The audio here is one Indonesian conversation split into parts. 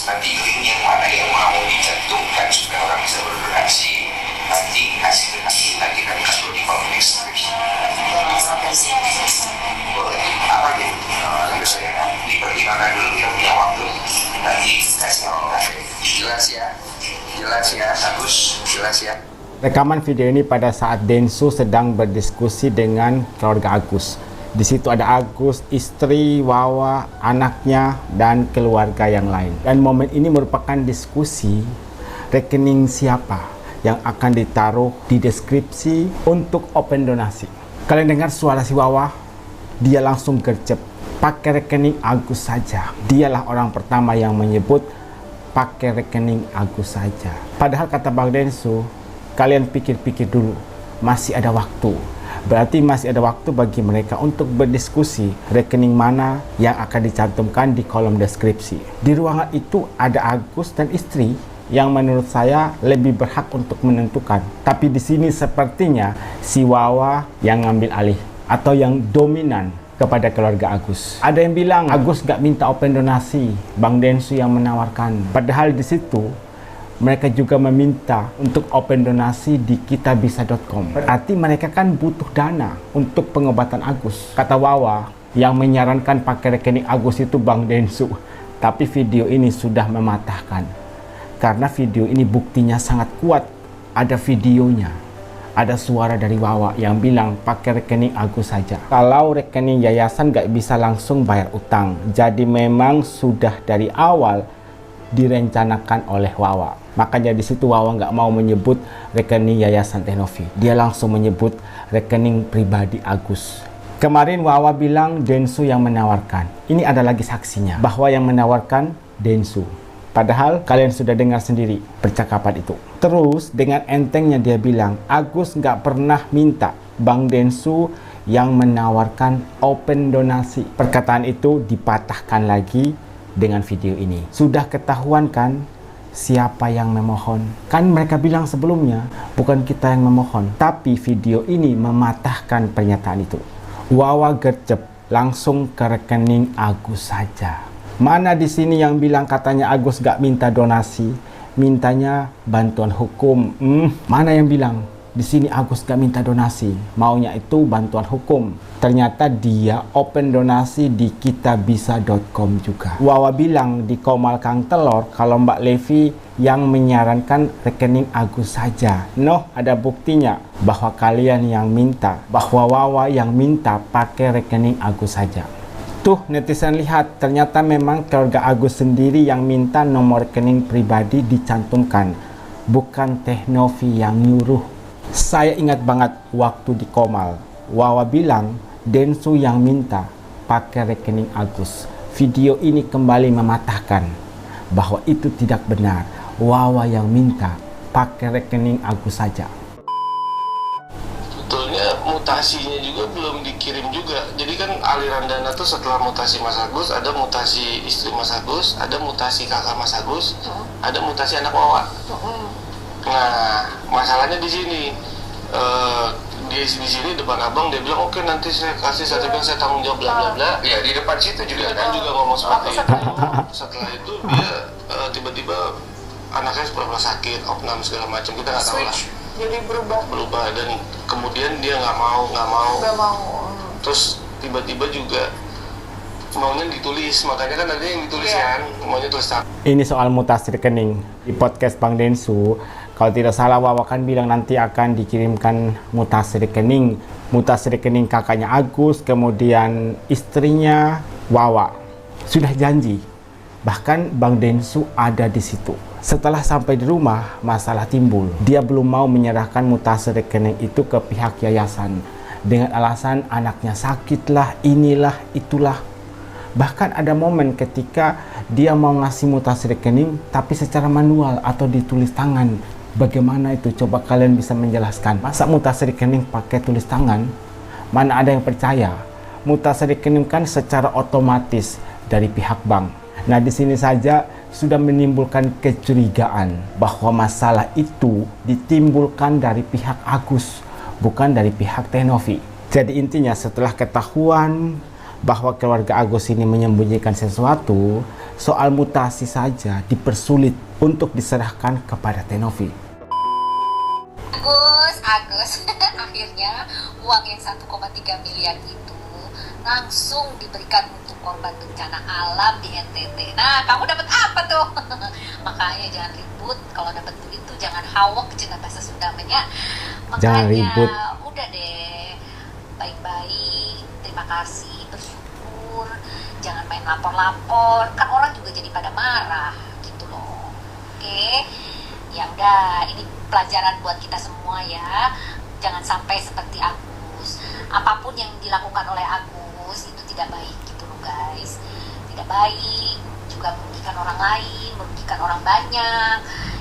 nanti link yang mana yang mau dicantumkan supaya orang bisa berdonasi, nanti hasil nanti kami taruh di kolom deskripsi. Boleh apa gitu? Lalu saya dipertimbangkan dulu yang punya waktu, nanti kasih jelas ya, bagus, jelas ya. Rekaman video ini pada saat Densu sedang berdiskusi dengan keluarga Agus. Di situ ada Agus, istri, Wawa, anaknya, dan keluarga yang lain. Dan momen ini merupakan diskusi rekening siapa yang akan ditaruh di deskripsi untuk open donasi. Kalian dengar suara si Wawa? Dia langsung gercep. Pakai rekening Agus saja. Dialah orang pertama yang menyebut pakai rekening Agus saja. Padahal kata Bang Densu, kalian pikir-pikir dulu, masih ada waktu. Berarti masih ada waktu bagi mereka untuk berdiskusi rekening mana yang akan dicantumkan di kolom deskripsi. Di ruangan itu ada Agus dan istri yang menurut saya lebih berhak untuk menentukan. Tapi di sini sepertinya si Wawa yang ngambil alih atau yang dominan kepada keluarga Agus. Ada yang bilang Agus gak minta open donasi, Bang Densu yang menawarkan. Padahal di situ mereka juga meminta untuk open donasi di kitabisa.com. Berarti mereka kan butuh dana untuk pengobatan Agus. Kata Wawa, yang menyarankan pakai rekening Agus itu Bang Densu. Tapi video ini sudah mematahkan. Karena video ini buktinya sangat kuat. Ada videonya. Ada suara dari Wawa yang bilang pakai rekening Agus saja. Kalau rekening yayasan gak bisa langsung bayar utang. Jadi memang sudah dari awal direncanakan oleh Wawa. Makanya di situ Wawa nggak mau menyebut rekening Yayasan Teknovi. Dia langsung menyebut rekening pribadi Agus. Kemarin Wawa bilang Densu yang menawarkan. Ini ada lagi saksinya bahwa yang menawarkan Densu. Padahal kalian sudah dengar sendiri percakapan itu. Terus dengan entengnya dia bilang Agus nggak pernah minta Bang Densu yang menawarkan open donasi. Perkataan itu dipatahkan lagi dengan video ini. Sudah ketahuan kan siapa yang memohon? Kan mereka bilang sebelumnya bukan kita yang memohon. Tapi video ini mematahkan pernyataan itu. Wawa gercep langsung ke rekening Agus saja. Mana di sini yang bilang katanya Agus gak minta donasi, mintanya bantuan hukum? Mana yang bilang di sini Agus gak minta donasi, maunya itu bantuan hukum? Ternyata dia open donasi di kitabisa.com juga. Wawa bilang di Komal Kang Telor kalau Mbak Levi yang menyarankan rekening Agus saja. Ada buktinya bahwa kalian yang minta, bahwa Wawa yang minta pakai rekening Agus saja. Tuh netizen lihat, ternyata memang keluarga Agus sendiri yang minta nomor rekening pribadi dicantumkan, bukan Teknovi yang nyuruh. Saya ingat banget waktu di Komal, Wawa bilang Densu yang minta pakai rekening Agus. Video ini kembali mematahkan bahwa itu tidak benar. Wawa yang minta pakai rekening Agus saja. Sebetulnya mutasinya juga belum dikirim juga. Jadi kan aliran dana tuh setelah mutasi Mas Agus, ada mutasi istri Mas Agus, ada mutasi kakak Mas Agus, ada mutasi anak Wawa. Nah, masalahnya di sini. Di sini depan abang dia bilang oke, nanti saya kasih sertifikat, saya tanggung jawab bla bla bla. Ya di depan situ juga kan juga ngomong seperti itu. Setelah itu dia tiba-tiba anaknya pura-pura sakit, opnam segala macam, kita nggak tahu lah. Jadi berubah dan kemudian dia nggak mau. Terus tiba-tiba juga maunya ditulis, makanya kan ada yang ditulis kan, maunya tulis tangan. Ini soal mutasi rekening di podcast Bang Densu. Kalau tidak salah Wawa kan bilang nanti akan dikirimkan mutasi rekening kakaknya Agus, kemudian istrinya Wawa. Sudah janji. Bahkan Bang Densu ada di situ. Setelah sampai di rumah, masalah timbul. Dia belum mau menyerahkan mutasi rekening itu ke pihak yayasan dengan alasan anaknya sakit lah, inilah, itulah. Bahkan ada momen ketika dia mau ngasih mutasi rekening tapi secara manual atau ditulis tangan. Bagaimana itu? Coba kalian bisa menjelaskan. Masa mutasi rekening pakai tulis tangan? Mana ada yang percaya? Mutasi rekening kan secara otomatis dari pihak bank. Nah, di sini saja sudah menimbulkan kecurigaan bahwa masalah itu ditimbulkan dari pihak Agus, bukan dari pihak Teknovi. Jadi intinya setelah ketahuan bahwa keluarga Agus ini menyembunyikan sesuatu, soal mutasi saja dipersulit untuk diserahkan kepada Tenovi. Agus, akhirnya uang yang 1,3 miliar itu langsung diberikan untuk korban bencana alam di NTT. Nah, kamu dapat apa tuh? Makanya jangan ribut, kalau dapat duit tuh jangan hawak, jangan bahasa Sundanya. Jangan Makanya ribut. udah deh, baik-baik, terima kasih, bersyukur, jangan main lapor-lapor, kan orang juga jadi pada marah gitu loh. Oke, ya udah, ini pelajaran buat kita semua ya. Jangan sampai seperti Agus. Apapun yang dilakukan oleh Agus itu tidak baik gitu loh guys. Tidak baik, juga merugikan orang lain, merugikan orang banyak.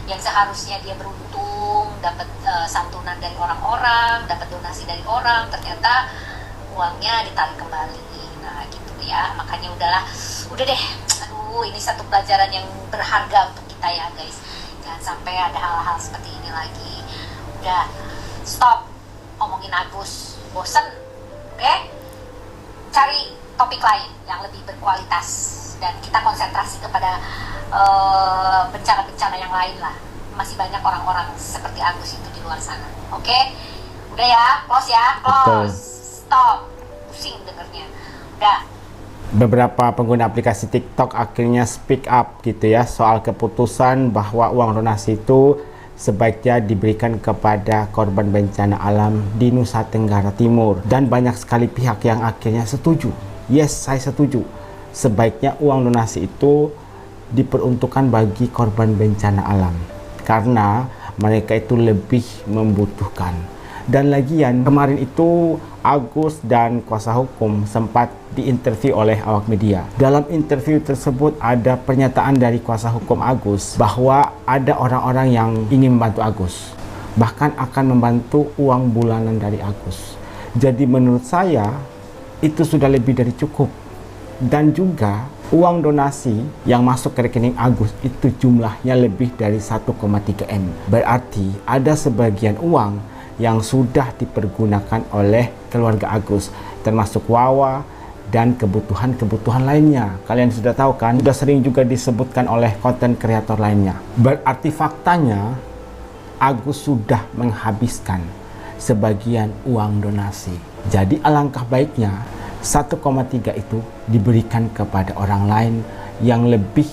Yang seharusnya dia beruntung dapat santunan dari orang-orang, dapat donasi dari orang, ternyata uangnya ditarik kembali. Nah gitu ya, makanya udah deh. Aduh, ini satu pelajaran yang berharga untuk kita ya guys. Jangan sampai ada hal-hal seperti ini lagi. Udah, stop ngomongin Agus, bosen, oke? Cari topik lain yang lebih berkualitas dan kita konsentrasi kepada bencana-bencana yang lain lah. Masih banyak orang-orang seperti Agus itu di luar sana, oke? Udah ya, close ya, close, stop, pusing dengernya, udah. Beberapa pengguna aplikasi TikTok akhirnya speak up gitu ya soal keputusan bahwa uang donasi itu sebaiknya diberikan kepada korban bencana alam di Nusa Tenggara Timur, dan banyak sekali pihak yang akhirnya setuju. Yes, saya setuju. Sebaiknya uang donasi itu diperuntukkan bagi korban bencana alam karena mereka itu lebih membutuhkan. Dan lagian kemarin itu Agus dan kuasa hukum sempat diinterview oleh awak media. Dalam interview tersebut ada pernyataan dari kuasa hukum Agus bahwa ada orang-orang yang ingin membantu Agus, bahkan akan membantu uang bulanan dari Agus. Jadi menurut saya itu sudah lebih dari cukup. Dan juga uang donasi yang masuk ke rekening Agus itu jumlahnya lebih dari 1,3 M. Berarti ada sebagian uang yang sudah dipergunakan oleh keluarga Agus, termasuk Wawa dan kebutuhan-kebutuhan lainnya. Kalian sudah tahu kan, sudah sering juga disebutkan oleh konten kreator lainnya. Berarti faktanya Agus sudah menghabiskan sebagian uang donasi. Jadi alangkah baiknya 1,3 itu diberikan kepada orang lain yang lebih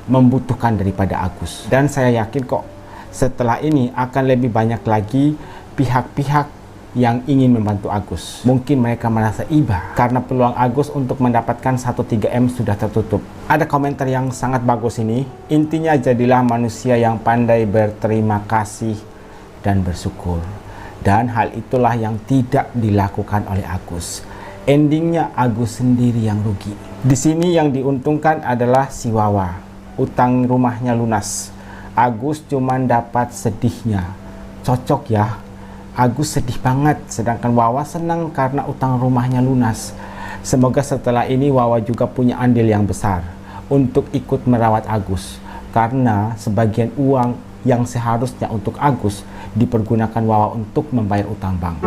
membutuhkan daripada Agus. Dan saya yakin kok setelah ini akan lebih banyak lagi pihak-pihak yang ingin membantu Agus. Mungkin mereka merasa iba karena peluang Agus untuk mendapatkan 1,3 M sudah tertutup. Ada komentar yang sangat bagus ini. Intinya jadilah manusia yang pandai berterima kasih dan bersyukur. Dan hal itulah yang tidak dilakukan oleh Agus. Endingnya Agus sendiri yang rugi. Di sini yang diuntungkan adalah si Wawa. Utang rumahnya lunas. Agus cuman dapat sedihnya. Cocok ya. Agus sedih banget, sedangkan Wawa senang karena utang rumahnya lunas. Semoga setelah ini Wawa juga punya andil yang besar untuk ikut merawat Agus, karena sebagian uang yang seharusnya untuk Agus dipergunakan Wawa untuk membayar utang bank.